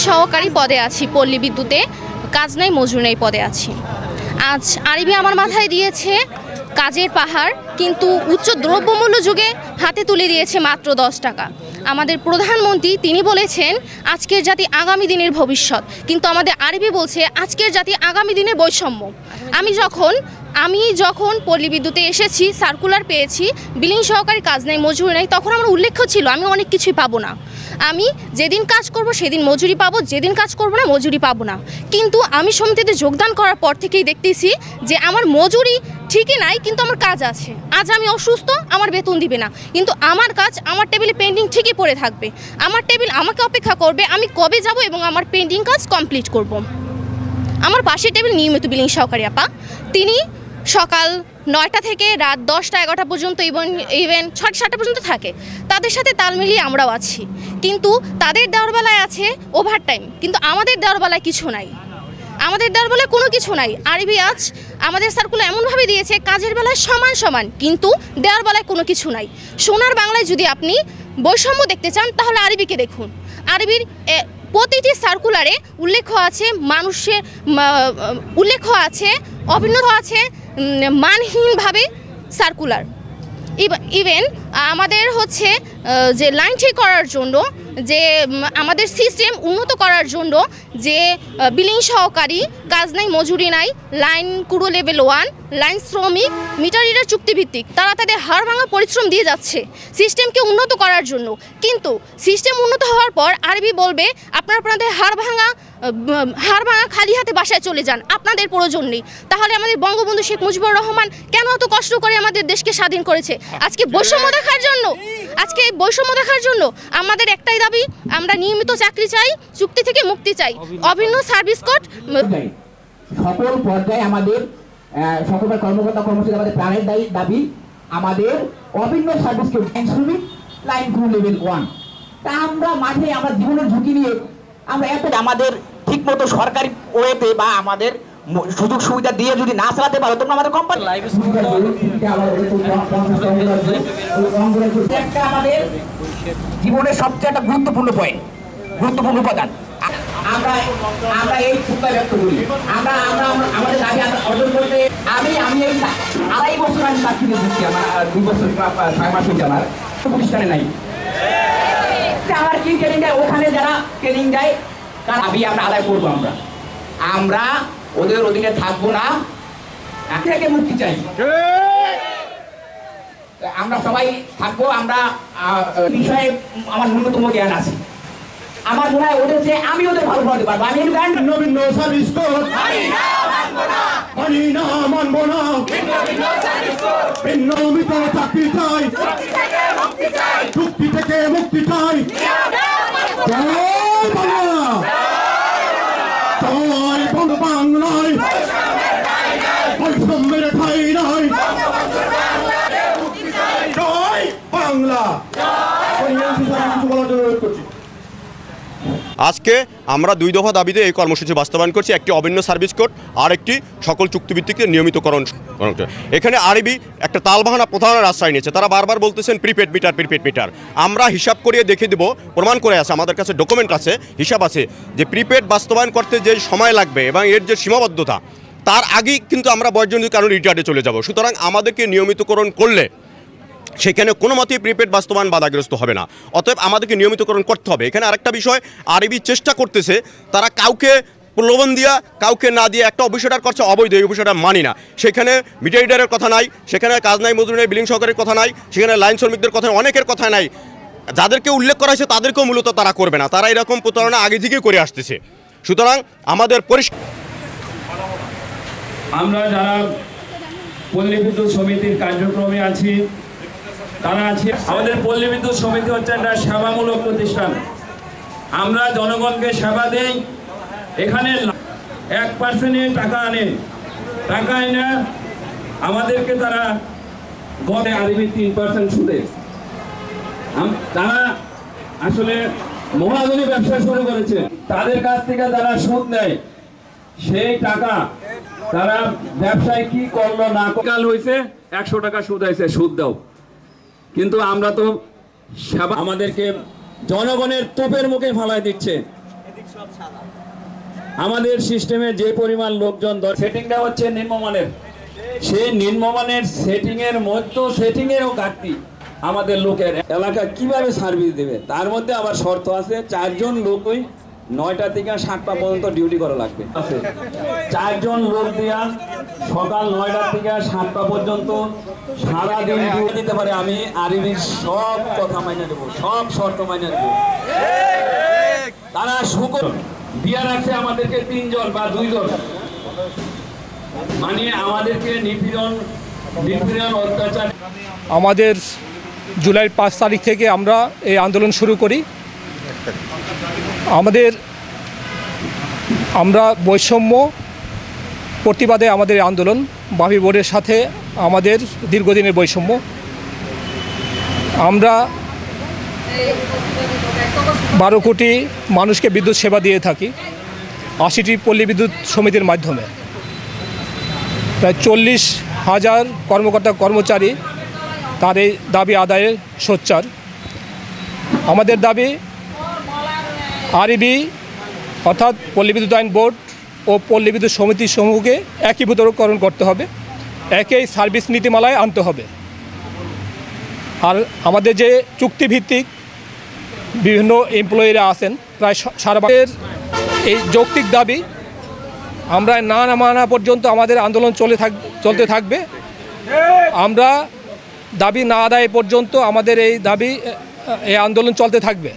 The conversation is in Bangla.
সহকারী পদে আছি, পল্লী বিদ্যুতে কাজ নাই মজুর নেই পদে আছি। আজ আরবি আমার মাথায় দিয়েছে কাজের পাহাড়, কিন্তু উচ্চ দ্রব্যমূল্য যুগে হাতে তুলে দিয়েছে মাত্র 10 টাকা। আমাদের প্রধানমন্ত্রী তিনি বলেছেন আজকের জাতি আগামী দিনের ভবিষ্যৎ, কিন্তু আমাদের আরবি বলছে আজকের জাতি আগামী দিনের বৈষম্য। আমি যখন পল্লী বিদ্যুতে এসেছি, সার্কুলার পেয়েছি বিলিং সহকারী কাজ নেই মজুরি নেই, তখন আমার উল্লেখ ছিল আমি অনেক কিছুই পাবো না। আমি যেদিন কাজ করব সেদিন মজুরি পাবো, যেদিন কাজ করব না মজুরি পাবো না। কিন্তু আমি সমিতিতে যোগদান করার পর থেকেই দেখতেছি যে আমার মজুরি ঠিকই নাই, কিন্তু আমার কাজ আছে। আজ আমি অসুস্থ, আমার বেতন দিবে না, কিন্তু আমার কাজ আমার টেবিলে পেন্ডিং ঠিকই পড়ে থাকবে। আমার টেবিল আমাকে অপেক্ষা করবে, আমি কবে যাব এবং আমার পেন্ডিং কাজ কমপ্লিট করব। আমার পাশের টেবিল নিয়মিত বিলিং সহকারী আপা, তিনি সকাল 9টা থেকে রাত 10টা 11টা পর্যন্ত ইভেন 6টা 7টা পর্যন্ত থাকে। তাদের সাথে তাল মিলিয়ে আমরাও আছি, কিন্তু তাদের দেওয়ার বেলায় আছে ওভারটাইম, কিন্তু আমাদের দেওয়ার বেলায় কিছু নাই। আমাদের দেওয়ার বেলায় কোনো কিছু নাই। আরবি আজ আমাদের সার্কুলার এমনভাবে দিয়েছে কাজের বেলায় সমান সমান, কিন্তু দেওয়ার বেলায় কোনো কিছু নাই। সোনার বাংলায় যদি আপনি বৈষম্য দেখতে চান তাহলে আরবিকে দেখুন। আরবির প্রতিটি সার্কুলারে উল্লেখ আছে অভিন্ন আছে মানহীনভাবে সার্কুলার। ইভেন আমাদের হচ্ছে যে লাইন ঠিক করার জন্য, যে আমাদের সিস্টেম উন্নত করার জন্য যে বিলিং সহকারী কাজ নাই মজুরি নাই, লাইন কুড়ো লেভেল 1 লাইন শ্রমিক মিটার রিডার চুক্তিভিত্তিক, তারা তাদের হাড় ভাঙা পরিশ্রম দিয়ে যাচ্ছে সিস্টেমকে উন্নত করার জন্য। কিন্তু সিস্টেম উন্নত হওয়ার পর আরবি বলবে আপনাদের হাড় ভাঙা খালি হাতে বাসায় চলে যান, আপনাদের প্রয়োজন নেই। তাহলে আমাদের বঙ্গবন্ধু শেখ মুজিবুর রহমান কেন এত কষ্ট করে আমাদের দেশকে স্বাধীন করেছে? আজকে বৈষম্য দেখার জন্য। আমাদের একটাই দাবি, আমরা নিয়মিত চাকরি চাই, চুক্তি থেকে মুক্তি চাই, অভিন্ন সার্ভিস কোড। সকল পর্যায়ে আমাদের সকল কর্মকর্তা কর্মচারী আমাদের প্রাণের দাবি আমাদের অভিন্ন সার্ভিস কোড শ্রমিক লাইন ক্রু লেভেল 1। তা আমরা মাঠে আমরা জীবনের ঝুঁকি নিয়ে আমরা আমাদের ঠিক মতো সরকারি ওয়েতে বা আমাদের সুযোগ সুবিধা দিয়ে যদি না চালাতে পারো তোমরা আমাদের কোম্পানি একটা আমাদের জীবনের সবচেয়ে একটা গুরুত্বপূর্ণ পয়েন্ট, গুরুত্বপূর্ণ উপাদান। আমরা এই চিন্তা ব্যক্ত করি, আমরা আমাদের দাবি অর্জন করতে আমি এই 2.5 বছর আমি চাকরি দিচ্ছি, আমার 2 বছর 6 মাস হচ্ছে আমার প্রতিষ্ঠানে নাই। আমার কি ট্রেনিং দেয়, ওখানে যারা ট্রেনিং দেয় তার দাবি আমরা আদায় করবো। আমরা ওদের অধীনে থাকবো না, থেকে মুক্তি চাই। আমরা সবাই থাকবো, আমরা বিষয়ে আমার ন্যূনতম জ্ঞান আছে। আমার মনে হয় ওদের যে আমি ওদের ভালো পড়াতে পারবো। আমি ভিন্ন সার্ভিস কোড মানবো না, ভিন্ন মিত চাকরি চাই, চুক্তি থেকে মুক্তি চাই। জয় বাংলা, জয় বাংলায় বৈষম্যের ঠাঁই নাই। জয় বাংলা। কিছু বলার জন্য অনুরোধ করছি। আজকে আমরা 2 দফা দাবিতে এই কর্মসূচি বাস্তবায়ন করছি, একটি অভিন্ন সার্ভিস কোড আর একটি সকল চুক্তিভিত্তিক নিয়মিতকরণ। এখানে আরবি একটা তালবাহানা প্রধানের আশ্রয় নিয়েছে, তারা বারবার বলতেছেন প্রিপেড মিটার। আমরা হিসাব করিয়ে দেখে দেব, প্রমাণ করে আছে, আমাদের কাছে ডকুমেন্ট আছে, হিসাব আছে যে প্রিপেড বাস্তবায়ন করতে যে সময় লাগবে এবং এর যে সীমাবদ্ধতা, তার আগেই কিন্তু আমরা বয়সজনিত কারণে রিটায়ার্ডে চলে যাব। সুতরাং আমাদেরকে নিয়মিতকরণ করলে সেখানে কোনো মতেই প্রিপেড বাস্তবায়ন বাধাগ্রস্ত হবে না। অতএব আমাদেরকে নিয়মিতকরণ করতে হবে। এখানে আরেকটা বিষয়, আরবি চেষ্টা করতেছে তারা কাউকে প্রলোভন দিয়া কাউকে না দিয়ে একটা অফিসার করছে অবৈধ, এই অফিসারটা মানি না। সেখানে মিটার রিডারের কথা নাই, সেখানে কাজ নাই মজুরি নাই, বিলিং সহকারীর কথা নাই, সেখানে লাইন শ্রমিকদের কথা অনেকের কথা নাই। যাদেরকে উল্লেখ করা হয়েছে তাদেরকেও মূলত তারা করবে না, তারা এরকম প্রতারণা আগে থেকেই করে আসতেছে। সুতরাং আমাদের আমরা যারা পল্লী বিদ্যুৎ সমিতির কার্যক্রমে আছি তারা আছে, আমাদের পল্লী বিদ্যুৎ সমিতি হচ্ছে একটা সেবামূলক প্রতিষ্ঠান। আমরা জনগণকে সেবা দেই। এখানে 1% টাকা এনে আমাদেরকে তারা গড়ে আরবি 3% সুদে তারা আসলে মহাজনী ব্যবসা শুরু করেছে। তাদের কাছ থেকে যারা সুদ নেয় সেই টাকা তারা ব্যবসায় কি করলো না কাল হয়েছে 100 টাকা সুদ হয়েছে, সুদ দাও। কিন্তু আমরা তো আমাদেরকে জনগণের তোপের মুখে ফালাই দিচ্ছে। আমাদের সিস্টেমে যে পরিমাণ লোকজন সেটিংটা হচ্ছে নিম্নমানের, সেই নিম্নমানের সেটিংয়ের মধ্যে সেটিংয়েরও ঘাটতি। আমাদের লোকের এলাকা কিভাবে সার্ভিস দেবে, তার মধ্যে আবার শর্ত আছে 4 জন লোকই 9টা থেকে 7টা পর্যন্ত ডিউটি করা লাগবে। 4 জন লোক দিয়া সকাল 9টা থেকে 7টা পর্যন্ত সারাদিন ডিউটি দিতে পারে। আমি আরবির সব কথা মাইনে দেবো, সব শর্ত মাইনে দেবো। তারা শুকর দিয়া রাখছে আমাদেরকে 3 জন বা 2 জন, মানে আমাদেরকে নিপীড়ন অত্যাচার। আমাদের জুলাইয়ের 5 তারিখ থেকে আমরা এই আন্দোলন শুরু করি। আমরা বৈষম্য প্রতিবাদে আমাদের আন্দোলন, বাফি বোর্ডের সাথে আমাদের দীর্ঘদিনের বৈষম্য। আমরা 12 কোটি মানুষকে বিদ্যুৎ সেবা দিয়ে থাকি 80টি পল্লী বিদ্যুৎ সমিতির মাধ্যমে। প্রায় 40,000 কর্মকর্তা কর্মচারী তার এই দাবি আদায়ে সোচ্চার। আমাদের দাবি আরইবি অর্থাৎ পল্লী বিদ্যুৎ আইন বোর্ড ও পল্লী বিদ্যুৎ সমিতি সমূহকে একীভূতকরণ করতে হবে, একই সার্ভিস নীতিমালায় আনতে হবে। আর আমাদের যে চুক্তিভিত্তিক বিভিন্ন এমপ্লয়িরা আছেন প্রায় সারা এই যৌক্তিক দাবি আমরা না মানা পর্যন্ত আমাদের আন্দোলন চলতে থাকবে। আমরা দাবি না আদায় পর্যন্ত আমাদের এই আন্দোলন চলতে থাকবে।